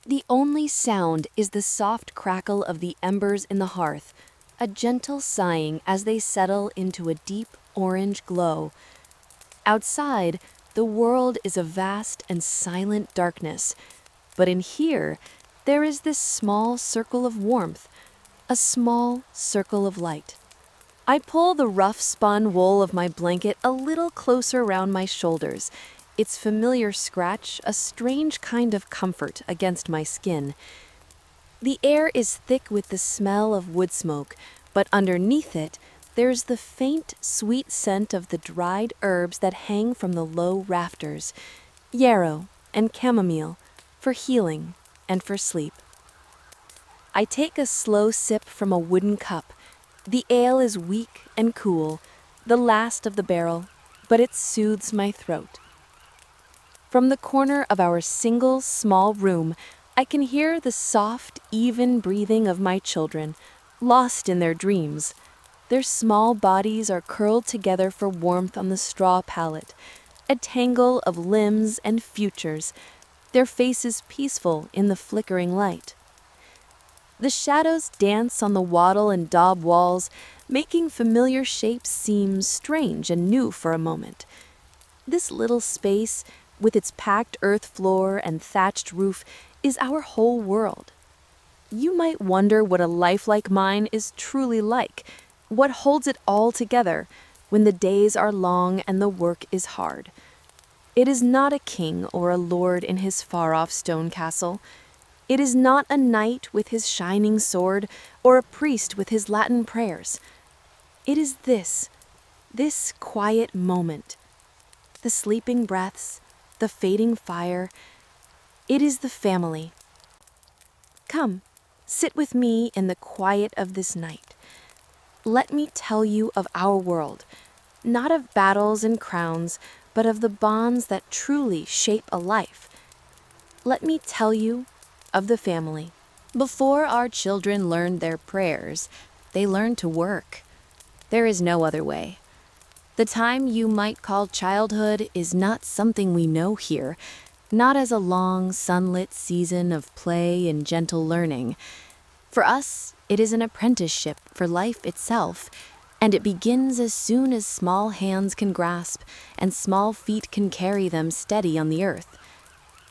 The only sound is the soft crackle of the embers in the hearth, a gentle sighing as they settle into a deep orange glow. Outside, the world is a vast and silent darkness, but in here, there is this small circle of warmth, a small circle of light. I pull the rough spun wool of my blanket a little closer round my shoulders, its familiar scratch a strange kind of comfort against my skin. The air is thick with the smell of wood smoke, but underneath it, there's the faint, sweet scent of the dried herbs that hang from the low rafters, yarrow and chamomile, for healing and for sleep. I take a slow sip from a wooden cup. The ale is weak and cool, the last of the barrel, but it soothes my throat. From the corner of our single, small room, I can hear the soft, even breathing of my children, lost in their dreams. Their small bodies are curled together for warmth on the straw pallet, a tangle of limbs and futures, their faces peaceful in the flickering light. The shadows dance on the wattle and daub walls, making familiar shapes seem strange and new for a moment. This little space, with its packed earth floor and thatched roof, is our whole world. You might wonder what a life like mine is truly like, what holds it all together when the days are long and the work is hard. It is not a king or a lord in his far-off stone castle. It is not a knight with his shining sword or a priest with his Latin prayers. It is this quiet moment, the sleeping breaths, the fading fire. It is the family. Come, sit with me in the quiet of this night. Let me tell you of our world, not of battles and crowns, but of the bonds that truly shape a life. Let me tell you of the family. Before our children learned their prayers, they learned to work. There is no other way. The time you might call childhood is not something we know here, not as a long, sunlit season of play and gentle learning. For us, it is an apprenticeship for life itself, and it begins as soon as small hands can grasp and small feet can carry them steady on the earth.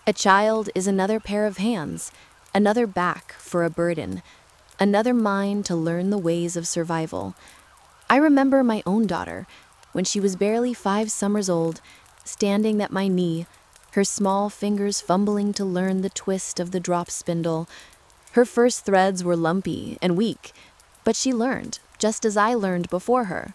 A child is another pair of hands, another back for a burden, another mind to learn the ways of survival. I remember my own daughter, when she was barely 5 summers old, standing at my knee, her small fingers fumbling to learn the twist of the drop spindle. Her first threads were lumpy and weak, but she learned, just as I learned before her.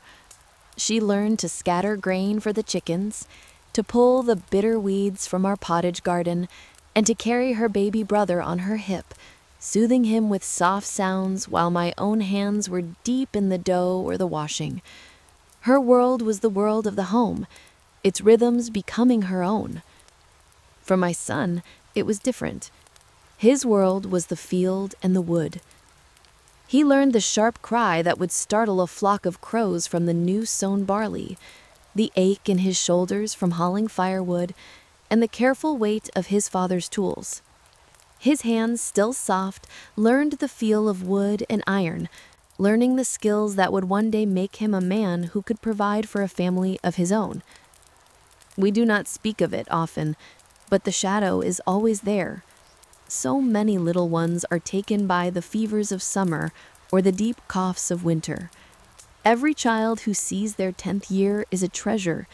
She learned to scatter grain for the chickens, to pull the bitter weeds from our pottage garden, and to carry her baby brother on her hip, soothing him with soft sounds while my own hands were deep in the dough or the washing. Her world was the world of the home, its rhythms becoming her own. For my son, it was different. His world was the field and the wood. He learned the sharp cry that would startle a flock of crows from the new sown barley, the ache in his shoulders from hauling firewood, and the careful weight of his father's tools. His hands, still soft, learned the feel of wood and iron, learning the skills that would one day make him a man who could provide for a family of his own. We do not speak of it often, but the shadow is always there. So many little ones are taken by the fevers of summer or the deep coughs of winter. Every child who sees their 10th year is a treasure,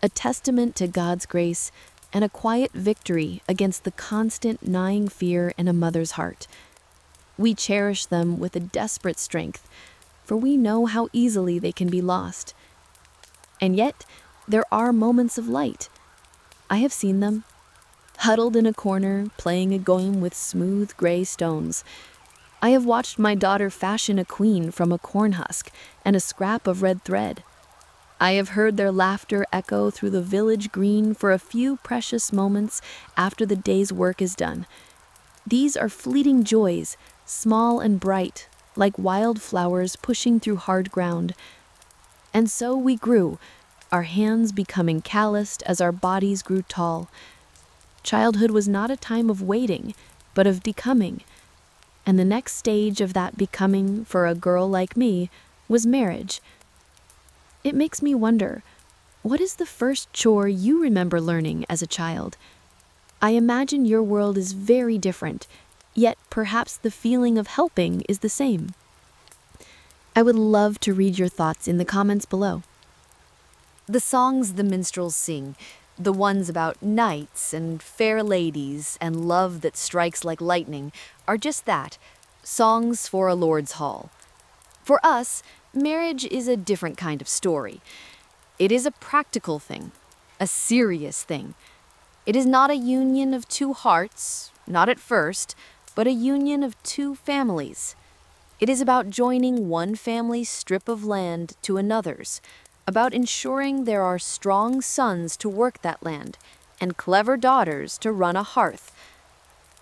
a testament to God's grace, and a quiet victory against the constant gnawing fear in a mother's heart. We cherish them with a desperate strength, for we know how easily they can be lost. And yet, there are moments of light. I have seen them, huddled in a corner, playing a game with smooth gray stones. I have watched my daughter fashion a queen from a corn husk and a scrap of red thread. I have heard their laughter echo through the village green for a few precious moments after the day's work is done. These are fleeting joys, small and bright, like wild flowers pushing through hard ground. And so we grew, our hands becoming calloused as our bodies grew tall. Childhood was not a time of waiting. but of becoming. And the next stage of that becoming for a girl like me was marriage. It makes me wonder, what is the first chore you remember learning as a child? I imagine your world is very different, yet perhaps the feeling of helping is the same. I would love to read your thoughts in the comments below. The songs the minstrels sing, the ones about knights and fair ladies and love that strikes like lightning, are just that, songs for a lord's hall. For us, marriage is a different kind of story. It is a practical thing, a serious thing. It is not a union of two hearts, not at first, but a union of two families. It is about joining one family's strip of land to another's, about ensuring there are strong sons to work that land and clever daughters to run a hearth.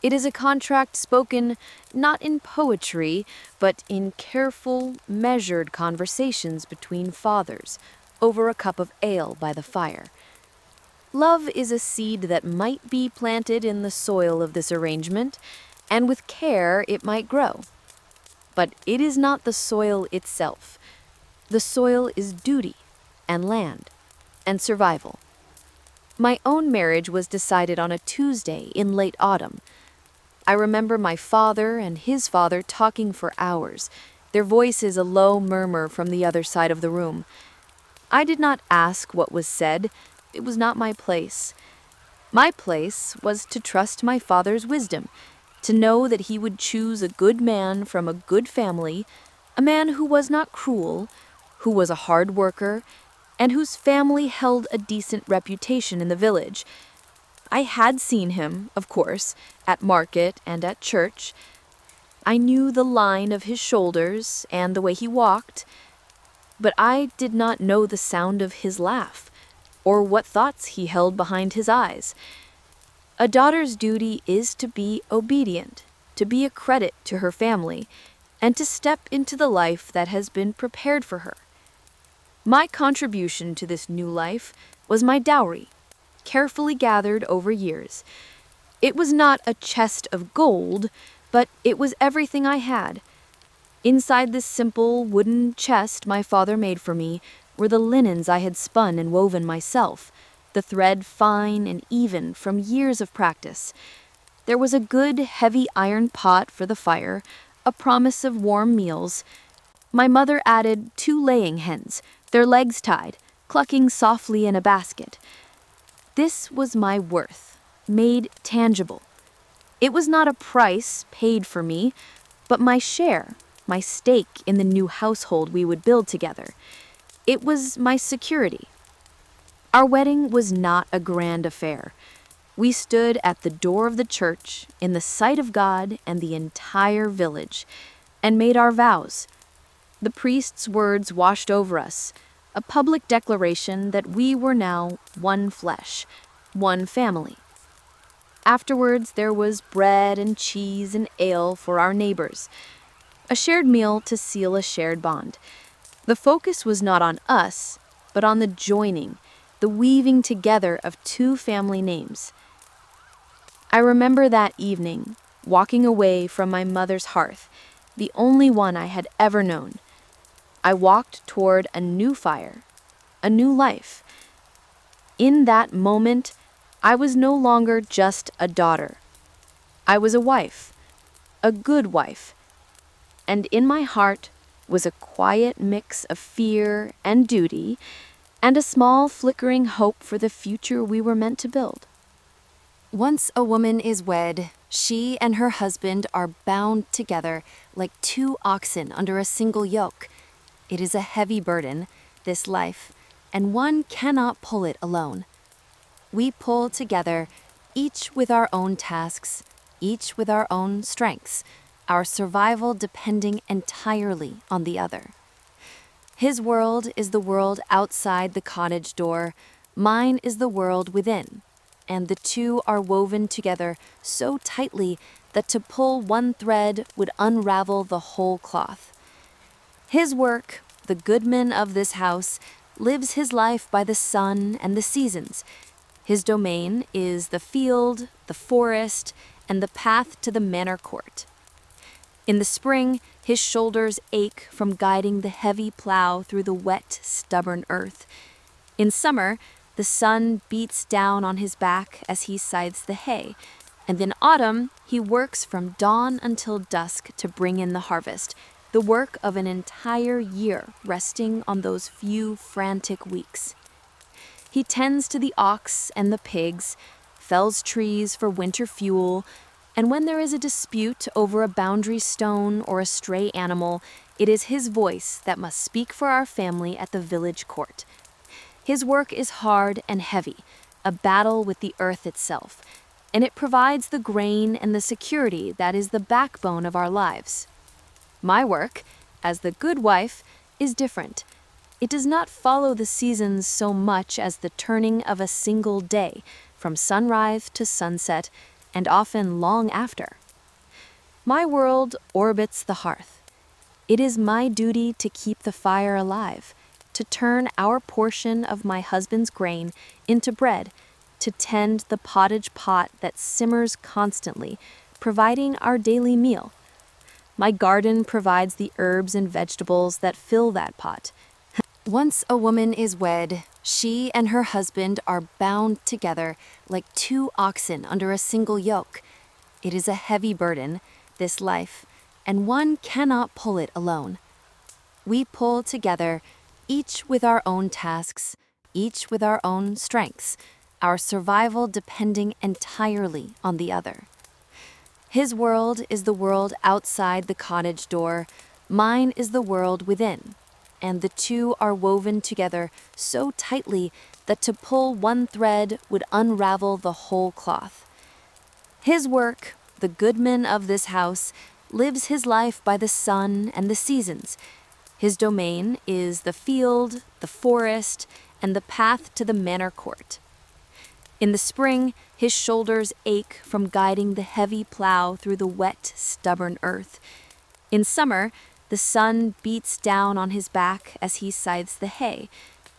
It is a contract spoken not in poetry, but in careful, measured conversations between fathers over a cup of ale by the fire. Love is a seed that might be planted in the soil of this arrangement, and with care it might grow. But it is not the soil itself. The soil is duty and land and survival. My own marriage was decided on a Tuesday in late autumn. I remember my father and his father talking for hours, their voices a low murmur from the other side of the room. I did not ask what was said. It was not my place. My place was to trust my father's wisdom, to know that he would choose a good man from a good family, a man who was not cruel, who was a hard worker, and whose family held a decent reputation in the village. I had seen him, of course, at market and at church. I knew the line of his shoulders and the way he walked, but I did not know the sound of his laugh, or what thoughts he held behind his eyes. A daughter's duty is to be obedient, to be a credit to her family, and to step into the life that has been prepared for her. My contribution to this new life was my dowry, carefully gathered over years. It was not a chest of gold, but it was everything I had. Inside this simple wooden chest my father made for me were the linens I had spun and woven myself, the thread fine and even from years of practice. There was a good, heavy iron pot for the fire, a promise of warm meals. My mother added 2 laying hens, their legs tied, clucking softly in a basket. This was my worth, made tangible. It was not a price paid for me, but my share, my stake in the new household we would build together. It was my security. Our wedding was not a grand affair. We stood at the door of the church in the sight of God and the entire village and made our vows. The priest's words washed over us, a public declaration that we were now one flesh, one family. Afterwards, there was bread and cheese and ale for our neighbors, a shared meal to seal a shared bond. The focus was not on us, but on the joining, the weaving together of 2 family names. I remember that evening, walking away from my mother's hearth, the only one I had ever known. I walked toward a new fire, a new life. In that moment, I was no longer just a daughter. I was a wife, a good wife, and in my heart was a quiet mix of fear and duty, and a small flickering hope for the future we were meant to build. Once a woman is wed, she and her husband are bound together like 2 oxen under a single yoke. It is a heavy burden, this life, and one cannot pull it alone. We pull together, each with our own tasks, each with our own strengths, our survival depending entirely on the other. His world is the world outside the cottage door, mine is the world within, and the 2 are woven together so tightly that to pull one thread would unravel the whole cloth. His work, the goodman of this house, lives his life by the sun and the seasons. His domain is the field, the forest, and the path to the manor court. In the spring, his shoulders ache from guiding the heavy plow through the wet, stubborn earth. In summer, the sun beats down on his back as he scythes the hay, and in autumn, he works from dawn until dusk to bring in the harvest, the work of an entire year resting on those few frantic weeks. He tends to the ox and the pigs, fells trees for winter fuel, and when there is a dispute over a boundary stone or a stray animal, it is his voice that must speak for our family at the village court. His work is hard and heavy, a battle with the earth itself, and it provides the grain and the security that is the backbone of our lives. My work, as the goodwife, is different. It does not follow the seasons so much as the turning of a single day, from sunrise to sunset, and often long after. My world orbits the hearth. It is my duty to keep the fire alive, to turn our portion of my husband's grain into bread, to tend the pottage pot that simmers constantly, providing our daily meal. My garden provides the herbs and vegetables that fill that pot. Once a woman is wed, she and her husband are bound together like two oxen under a single yoke. It is a heavy burden, this life, and one cannot pull it alone. We pull together, each with our own tasks, each with our own strengths, our survival depending entirely on the other. His world is the world outside the cottage door, mine is the world within, and the two are woven together so tightly that to pull one thread would unravel the whole cloth. His work, the goodman of this house, lives his life by the sun and the seasons. His domain is the field, the forest, and the path to the manor court. In the spring, his shoulders ache from guiding the heavy plow through the wet, stubborn earth. In summer, the sun beats down on his back as he scythes the hay,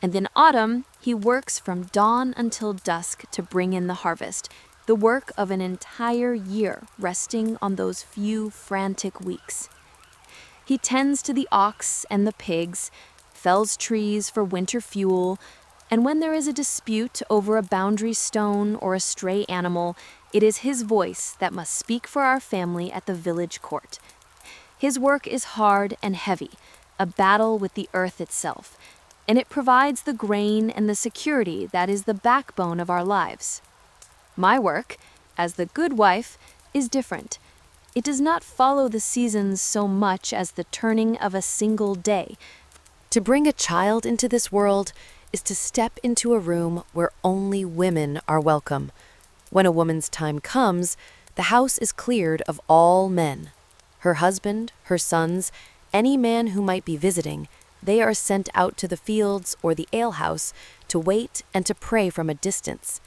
and in autumn, he works from dawn until dusk to bring in the harvest, the work of an entire year resting on those few frantic weeks. He tends to the ox and the pigs, fells trees for winter fuel, and when there is a dispute over a boundary stone or a stray animal, it is his voice that must speak for our family at the village court. His work is hard and heavy, a battle with the earth itself, and it provides the grain and the security that is the backbone of our lives. My work, as the goodwife, is different. It does not follow the seasons so much as the turning of a single day. To bring a child into this world is to step into a room where only women are welcome. When a woman's time comes, the house is cleared of all men. Her husband, her sons, any man who might be visiting, they are sent out to the fields or the alehouse to wait and to pray from a distance.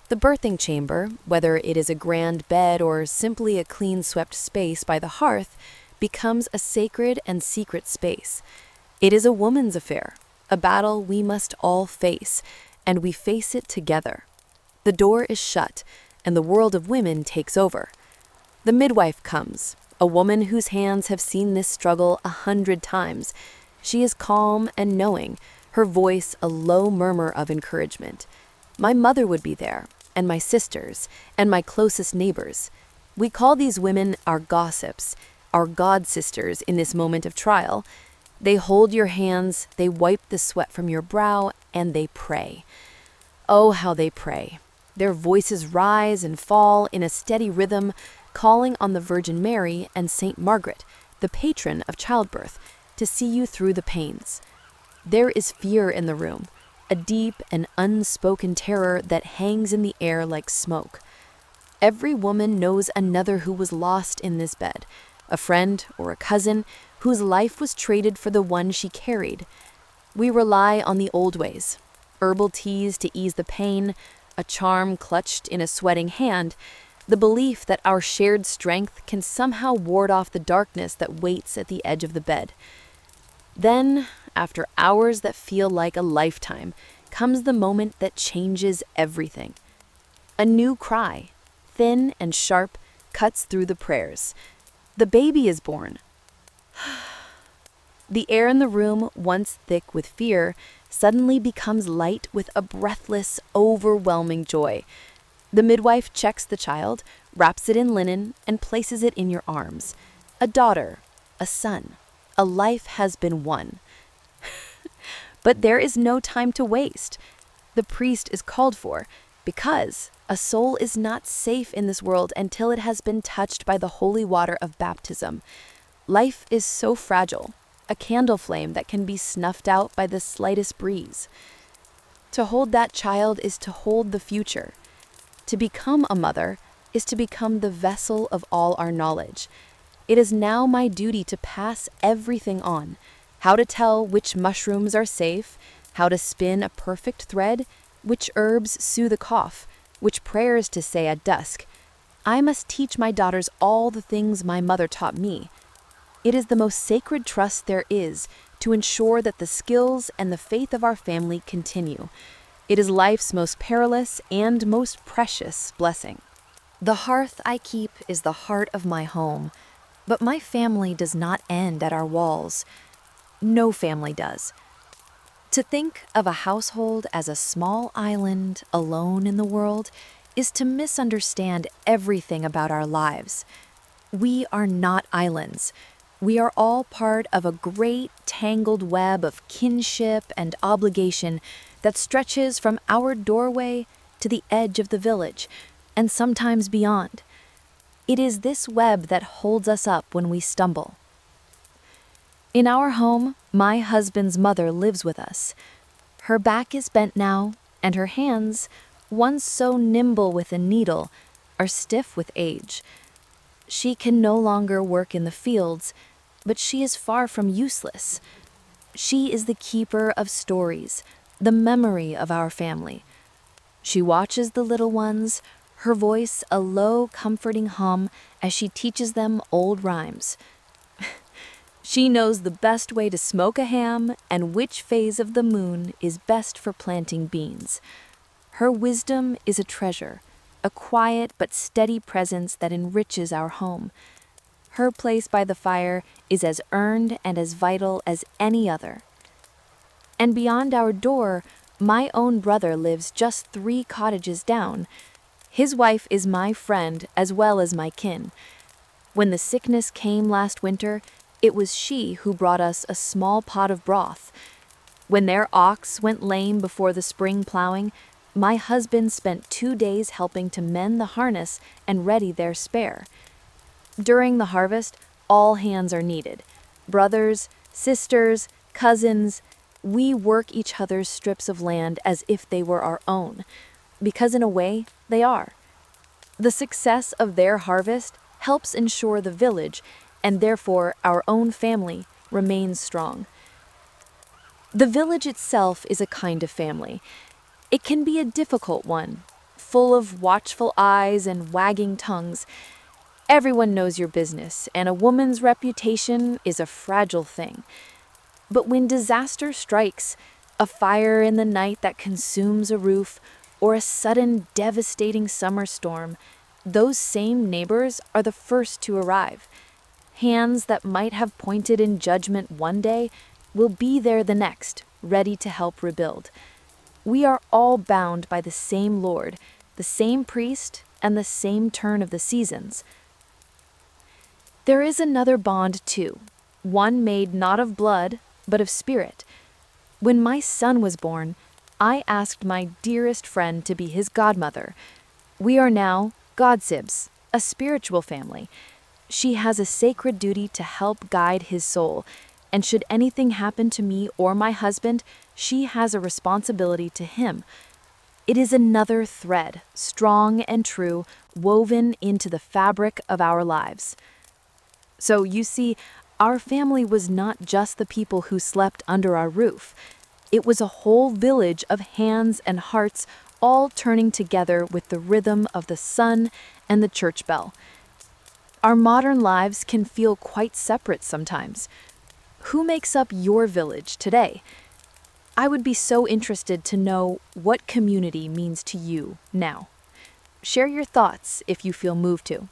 The birthing chamber, whether it is a grand bed or simply a clean-swept space by the hearth, becomes a sacred and secret space. It is a woman's affair, a battle we must all face, and we face it together. The door is shut, and the world of women takes over. The midwife comes, a woman whose hands have seen this struggle 100 times. She is calm and knowing, her voice a low murmur of encouragement. My mother would be there, and my sisters, and my closest neighbors. We call these women our gossips, our god sisters in this moment of trial. They hold your hands, they wipe the sweat from your brow, and they pray. Oh, how they pray. Their voices rise and fall in a steady rhythm, calling on the Virgin Mary and Saint Margaret, the patron of childbirth, to see you through the pains. There is fear in the room, a deep and unspoken terror that hangs in the air like smoke. Every woman knows another who was lost in this bed, a friend or a cousin whose life was traded for the one she carried. We rely on the old ways, herbal teas to ease the pain, a charm clutched in a sweating hand, the belief that our shared strength can somehow ward off the darkness that waits at the edge of the bed. Then, after hours that feel like a lifetime, comes the moment that changes everything. A new cry, thin and sharp, cuts through the prayers. The baby is born. The air in the room, once thick with fear, suddenly becomes light with a breathless, overwhelming joy. The midwife checks the child, wraps it in linen, and places it in your arms. A daughter, a son, a life has been won. But there is no time to waste. The priest is called for because a soul is not safe in this world until it has been touched by the holy water of baptism. Life is so fragile, a candle flame that can be snuffed out by the slightest breeze. To hold that child is to hold the future. To become a mother is to become the vessel of all our knowledge. It is now my duty to pass everything on. How to tell which mushrooms are safe, how to spin a perfect thread, which herbs soothe a cough, which prayers to say at dusk. I must teach my daughters all the things my mother taught me. It is the most sacred trust there is to ensure that the skills and the faith of our family continue. It is life's most perilous and most precious blessing. The hearth I keep is the heart of my home, but my family does not end at our walls. No family does. To think of a household as a small island alone in the world is to misunderstand everything about our lives. We are not islands. We are all part of a great tangled web of kinship and obligation that stretches from our doorway to the edge of the village, and sometimes beyond. It is this web that holds us up when we stumble. In our home, my husband's mother lives with us. Her back is bent now, and her hands, once so nimble with a needle, are stiff with age. She can no longer work in the fields, but she is far from useless. She is the keeper of stories, the memory of our family. She watches the little ones, her voice a low, comforting hum as she teaches them old rhymes. She knows the best way to smoke a ham and which phase of the moon is best for planting beans. Her wisdom is a treasure, a quiet but steady presence that enriches our home. Her place by the fire is as earned and as vital as any other. And beyond our door, my own brother lives just 3 cottages down. His wife is my friend as well as my kin. When the sickness came last winter, it was she who brought us a small pot of broth. When their ox went lame before the spring plowing, my husband spent 2 days helping to mend the harness and ready their spare. During the harvest, all hands are needed. Brothers, sisters, cousins, we work each other's strips of land as if they were our own, because in a way, they are. The success of their harvest helps ensure the village, and therefore our own family, remains strong. The village itself is a kind of family. It can be a difficult one, full of watchful eyes and wagging tongues. Everyone knows your business, and a woman's reputation is a fragile thing. But when disaster strikes, a fire in the night that consumes a roof, or a sudden devastating summer storm, those same neighbors are the first to arrive. Hands that might have pointed in judgment one day will be there the next, ready to help rebuild. We are all bound by the same Lord, the same priest, and the same turn of the seasons. There is another bond too, one made not of blood, but of spirit. When my son was born, I asked my dearest friend to be his godmother. We are now godsibs, a spiritual family. She has a sacred duty to help guide his soul, and should anything happen to me or my husband, she has a responsibility to him. It is another thread, strong and true, woven into the fabric of our lives. So you see, our family was not just the people who slept under our roof. It was a whole village of hands and hearts all turning together with the rhythm of the sun and the church bell. Our modern lives can feel quite separate sometimes. Who makes up your village today? I would be so interested to know what community means to you now. Share your thoughts if you feel moved to.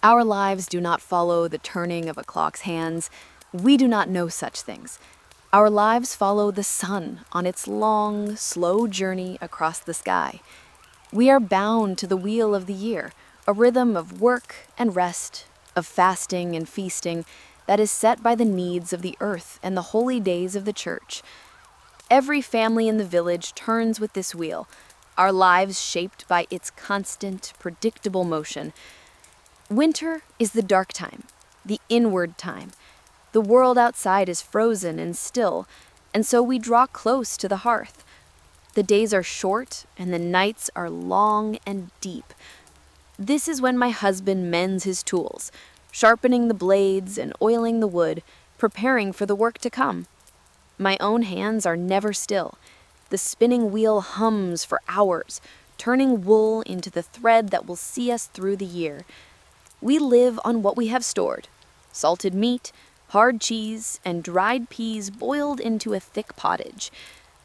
Our lives do not follow the turning of a clock's hands. We do not know such things. Our lives follow the sun on its long, slow journey across the sky. We are bound to the wheel of the year, a rhythm of work and rest, of fasting and feasting that is set by the needs of the earth and the holy days of the church. Every family in the village turns with this wheel, our lives shaped by its constant, predictable motion. Winter is the dark time, the inward time. The world outside is frozen and still, and so we draw close to the hearth. The days are short and the nights are long and deep. This is when my husband mends his tools, sharpening the blades and oiling the wood, preparing for the work to come. My own hands are never still. The spinning wheel hums for hours, turning wool into the thread that will see us through the year. We live on what we have stored: salted meat, hard cheese, and dried peas boiled into a thick pottage.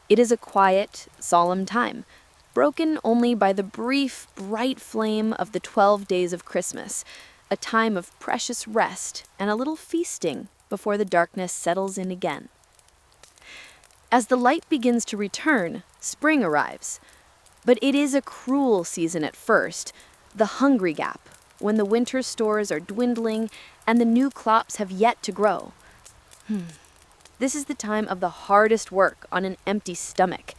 It is a quiet, solemn time, broken only by the brief, bright flame of the 12 days of Christmas, a time of precious rest and a little feasting before the darkness settles in again. As the light begins to return, spring arrives. But it is a cruel season at first, the hungry gap, when the winter stores are dwindling and the new crops have yet to grow. This is the time of the hardest work on an empty stomach.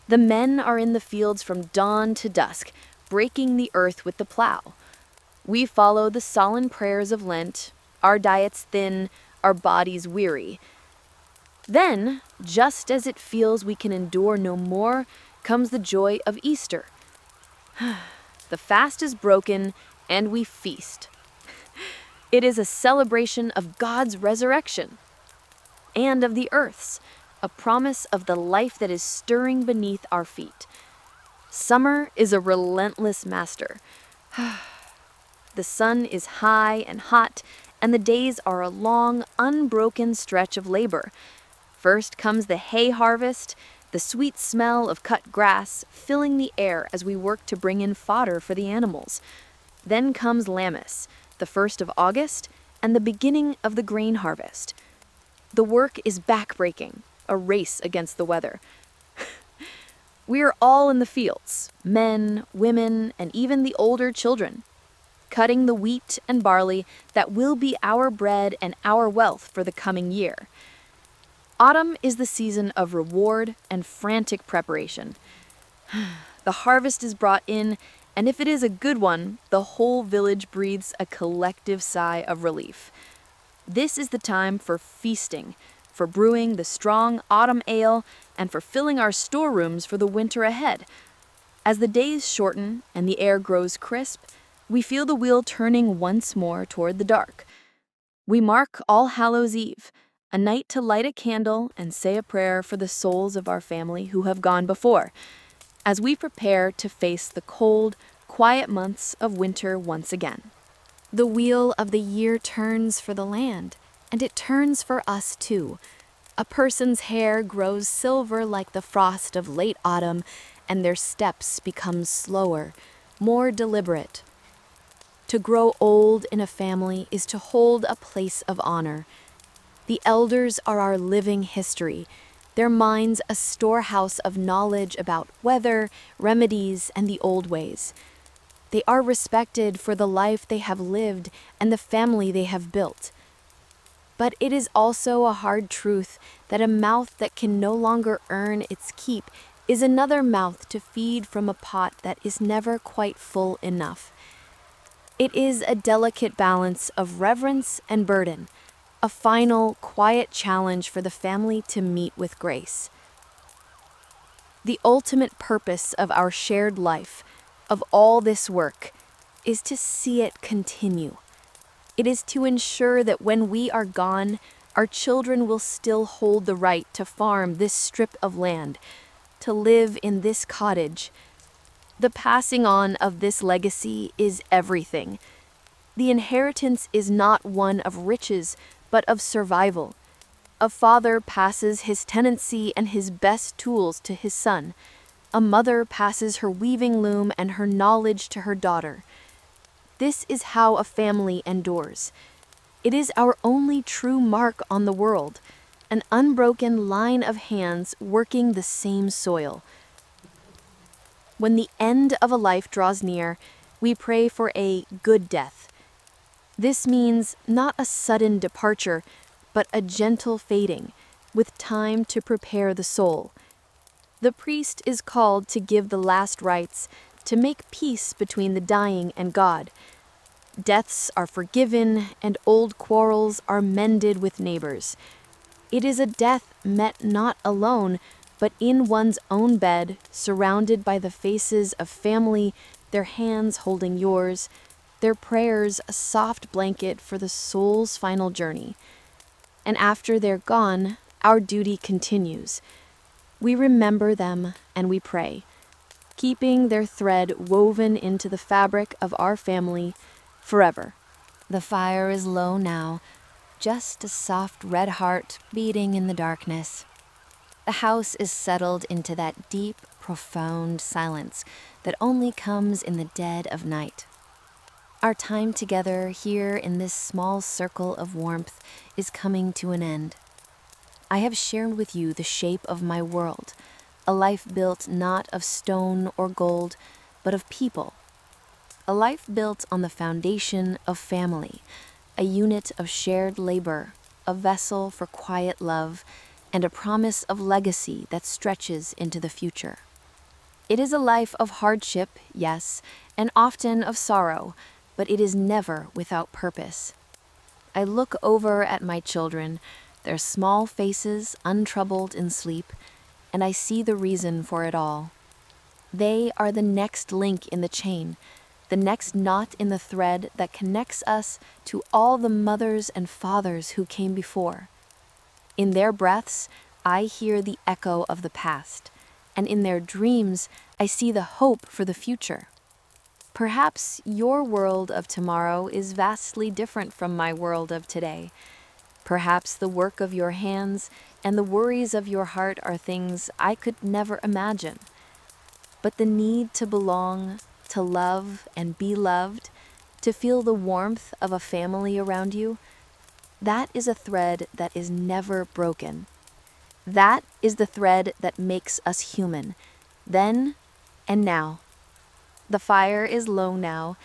The men are in the fields from dawn to dusk, breaking the earth with the plow. We follow the solemn prayers of Lent, our diets thin, our bodies weary. Then, just as it feels we can endure no more, comes the joy of Easter. The fast is broken, and we feast. It is a celebration of God's resurrection and of the earth's, a promise of the life that is stirring beneath our feet. Summer is a relentless master. The sun is high and hot, and the days are a long, unbroken stretch of labor. First comes the hay harvest, the sweet smell of cut grass filling the air as we work to bring in fodder for the animals. Then comes Lammas, the 1st of August, and the beginning of the grain harvest. The work is backbreaking, a race against the weather. We are all in the fields, men, women, and even the older children, cutting the wheat and barley that will be our bread and our wealth for the coming year. Autumn is the season of reward and frantic preparation. The harvest is brought in, and if it is a good one, the whole village breathes a collective sigh of relief. This is the time for feasting, for brewing the strong autumn ale, and for filling our storerooms for the winter ahead. As the days shorten and the air grows crisp, we feel the wheel turning once more toward the dark. We mark All Hallows' Eve, a night to light a candle and say a prayer for the souls of our family who have gone before, as we prepare to face the cold, quiet months of winter once again. The wheel of the year turns for the land, and it turns for us too. A person's hair grows silver like the frost of late autumn, and their steps become slower, more deliberate. To grow old in a family is to hold a place of honor. The elders are our living history, their minds a storehouse of knowledge about weather, remedies, and the old ways. They are respected for the life they have lived and the family they have built. But it is also a hard truth that a mouth that can no longer earn its keep is another mouth to feed from a pot that is never quite full enough. It is a delicate balance of reverence and burden, a final, quiet challenge for the family to meet with grace. The ultimate purpose of our shared life, of all this work, is to see it continue. It is to ensure that when we are gone, our children will still hold the right to farm this strip of land, to live in this cottage. The passing on of this legacy is everything. The inheritance is not one of riches, but of survival. A father passes his tenancy and his best tools to his son. A mother passes her weaving loom and her knowledge to her daughter. This is how a family endures. It is our only true mark on the world, an unbroken line of hands working the same soil. When the end of a life draws near, we pray for a good death. This means not a sudden departure, but a gentle fading, with time to prepare the soul. The priest is called to give the last rites, to make peace between the dying and God. Deaths are forgiven, and old quarrels are mended with neighbors. It is a death met not alone, but in one's own bed, surrounded by the faces of family, their hands holding yours, their prayers a soft blanket for the soul's final journey. And after they're gone, our duty continues. We remember them and we pray, keeping their thread woven into the fabric of our family forever. The fire is low now, just a soft red heart beating in the darkness. The house is settled into that deep, profound silence that only comes in the dead of night. Our time together here in this small circle of warmth is coming to an end. I have shared with you the shape of my world, a life built not of stone or gold, but of people. A life built on the foundation of family, a unit of shared labor, a vessel for quiet love, and a promise of legacy that stretches into the future. It is a life of hardship, yes, and often of sorrow, but it is never without purpose. I look over at my children, their small faces untroubled in sleep, and I see the reason for it all. They are the next link in the chain, the next knot in the thread that connects us to all the mothers and fathers who came before. In their breaths, I hear the echo of the past, and in their dreams, I see the hope for the future. Perhaps your world of tomorrow is vastly different from my world of today. Perhaps the work of your hands and the worries of your heart are things I could never imagine. But the need to belong, to love and be loved, to feel the warmth of a family around you, that is a thread that is never broken. That is the thread that makes us human, then and now. The fire is low now,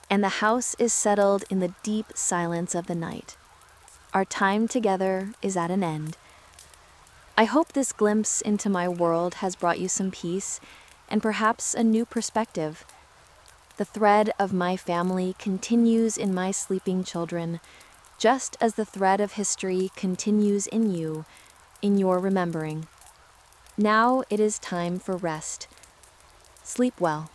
and the house is settled in the deep silence of the night. Our time together is at an end. I hope this glimpse into my world has brought you some peace and perhaps a new perspective. The thread of my family continues in my sleeping children, just as the thread of history continues in you, in your remembering. Now it is time for rest. Sleep well.